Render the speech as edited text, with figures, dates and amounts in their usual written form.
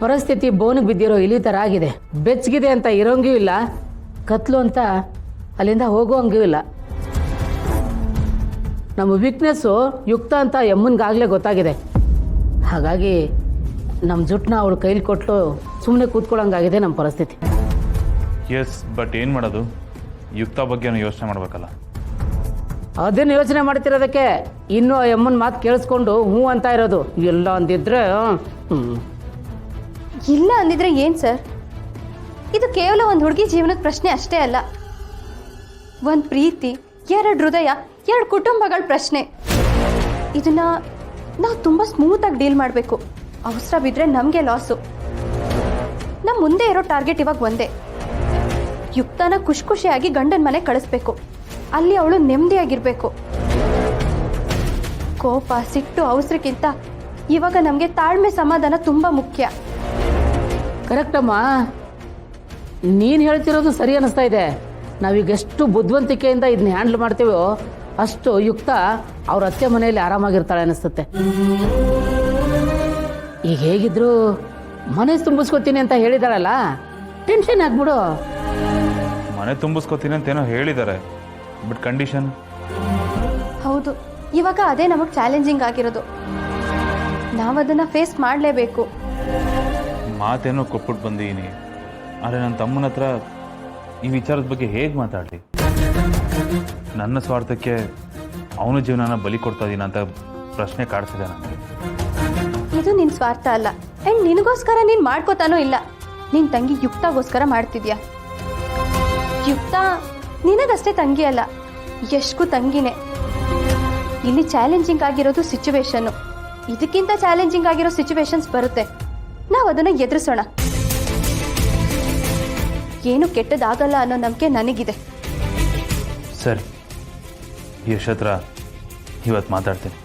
ಪರಿಸ್ಥಿತಿ ಬೋನಿಗೆ ಬಿದ್ದಿರೋ ಇಲಿ ಥರ ಆಗಿದೆ. ಬೆಚ್ಚಗಿದೆ ಅಂತ ಇರೋಂಗೂ ಇಲ್ಲ, ಕತ್ಲು ಅಂತ ಅಲ್ಲಿಂದ ಹೋಗೋಂಗೂ ಇಲ್ಲ. ನಮ್ಮ ವೀಕ್ನೆಸ್ಸು ಯುಕ್ತ ಅಂತ ಯಮ್ಮನ್ಗಾಗಲೇ ಗೊತ್ತಾಗಿದೆ. ಹಾಗಾಗಿ ನಮ್ಮ ಜುಟ್ಟನ್ನ ಅವಳು ಕೈಲಿ ಕೊಟ್ಟು ಸುಮ್ಮನೆ ಕೂತ್ಕೊಳ್ಳೋಂಗಾಗಿದೆ ನಮ್ಮ ಪರಿಸ್ಥಿತಿ. ಎಸ್, ಬಟ್ ಏನು ಮಾಡೋದು? ಯುಕ್ತ ಬಗ್ಗೆ ಯೋಚನೆ ಮಾಡಬೇಕಲ್ಲ. ಅದನ್ನು ಯೋಚನೆ ಮಾಡ್ತಿರೋದಕ್ಕೆ ಇನ್ನೂ ಯಮ್ಮನ ಮಾತು ಕೇಳಿಸ್ಕೊಂಡು ಹ್ಞೂ ಅಂತ ಇರೋದು. ಎಲ್ಲ ಅಂದಿದ್ರೆ ಇಲ್ಲ ಅಂದಿದ್ರೆ ಏನು ಸರ್? ಇದು ಕೇವಲ ಒಂದು ಹುಡುಗಿ ಜೀವನದ ಪ್ರಶ್ನೆ ಅಷ್ಟೇ ಅಲ್ಲ. ಒಂದು ಪ್ರೀತಿ, 2 ಹೃದಯ, 2 ಕುಟುಂಬಗಳ ಪ್ರಶ್ನೆ. ಇದನ್ನ ನಾವು ತುಂಬ ಸ್ಮೂತಾಗಿ ಡೀಲ್ ಮಾಡಬೇಕು. ಅವಸರ ಬಿದ್ದರೆ ನಮಗೆ ಲಾಸು. ನಮ್ಮ ಮುಂದೆ ಇರೋ ಟಾರ್ಗೆಟ್ ಇವಾಗ ಒಂದೇ. ಯುಕ್ತನ ಖುಷಿಯಾಗಿ ಗಂಡನ ಮನೆ ಕಳಿಸ್ಬೇಕು. ಅಲ್ಲಿ ಅವಳು ನೆಮ್ಮದಿಯಾಗಿರ್ಬೇಕು. ಕೋಪ, ಸಿಟ್ಟು, ಅವಸರಕ್ಕಿಂತ ಇವಾಗ ನಮಗೆ ತಾಳ್ಮೆ, ಸಮಾಧಾನ ತುಂಬ ಮುಖ್ಯ. ಕರೆಕ್ಟಮ್ಮ, ನೀನು ಹೇಳ್ತಿರೋದು ಸರಿ ಅನ್ನಿಸ್ತಾ ಇದೆ. ನಾವೀಗ ಎಷ್ಟು ಬುದ್ಧಿವಂತಿಕೆಯಿಂದ ಇದನ್ನ ಹ್ಯಾಂಡಲ್ ಮಾಡ್ತೀವೋ ಅಷ್ಟು ಯುಕ್ತ ಅವ್ರ ಅತ್ತೆ ಮನೆಯಲ್ಲಿ ಆರಾಮಾಗಿರ್ತಾಳೆ ಅನಿಸುತ್ತೆ. ಈಗ ಹೇಗಿದ್ರು ಮನೆ ತುಂಬಿಸ್ಕೊತೀನಿ ಅಂತ ಹೇಳಿದಾಳಲ್ಲ, ಟೆನ್ಷನ್ ಆಗ್ಬಿಡು. ಮನೆ ತುಂಬಿಸ್ಕೊತೀನಿ ಅಂತೇನೋ ಹೇಳಿದ್ದಾರೆ, ಬಟ್ ಕಂಡೀಷನ್. ಹೌದು, ಇವಾಗ ಅದೇ ನಮಗೆ ಚಾಲೆಂಜಿಂಗ್ ಆಗಿರೋದು. ನಾವು ಅದನ್ನು ಫೇಸ್ ಮಾಡಲೇಬೇಕು. ಮಾತೇನೋ ಕೊಟ್ಬಿಟ್ಟು ಬಂದಿದ್ದೀನಿ, ಆದರೆ ನನ್ನ ತಮ್ಮನ ಹತ್ರ ಈ ವಿಚಾರದ ಬಗ್ಗೆ ಹೇಗೆ ಮಾತಾಡಲಿ? ನನ್ನ ಸ್ವಾರ್ಥಕ್ಕೆ ಅವನ ಜೀವನನ ಬಲಿ ಕೊಡ್ತಾ ಇದೀನ ಅಂತ ಪ್ರಶ್ನೆ ಕಾಡ್ತಿದೆ ನನಗೆ. ಇದು ನಿನ್ನ ಸ್ವಾರ್ಥ ಅಲ್ಲ, ಆ್ಯಂಡ್ ನಿನಗೋಸ್ಕರ ನೀನು ಮಾಡ್ಕೋತಾನೂ ಇಲ್ಲ. ನಿನ್ನ ತಂಗಿ ಯುಕ್ತಗೋಸ್ಕರ ಮಾಡ್ತಿದ್ಯಾ. ಯುಕ್ತ ನಿನಗಷ್ಟೇ ತಂಗಿ ಅಲ್ಲ, ಯಶ್ಗೂ ತಂಗಿನೇ. ಇಲ್ಲಿ ಚಾಲೆಂಜಿಂಗ್ ಆಗಿರೋದು ಸಿಚುವೇಶನ್ನು. ಇದಕ್ಕಿಂತ ಚಾಲೆಂಜಿಂಗ್ ಆಗಿರೋ ಸಿಚುವೇಶನ್ಸ್ ಬರುತ್ತೆ. ನಾವು ಅದನ್ನು ಎದುರಿಸೋಣ. ಏನು ಕೆಟ್ಟದಾಗಲ್ಲ ಅನ್ನೋ ನಂಬಿಕೆ ನನಗಿದೆ. ಸರಿ, ಯಶ್ ಹತ್ರ ಇವತ್ತು ಮಾತಾಡ್ತೀನಿ.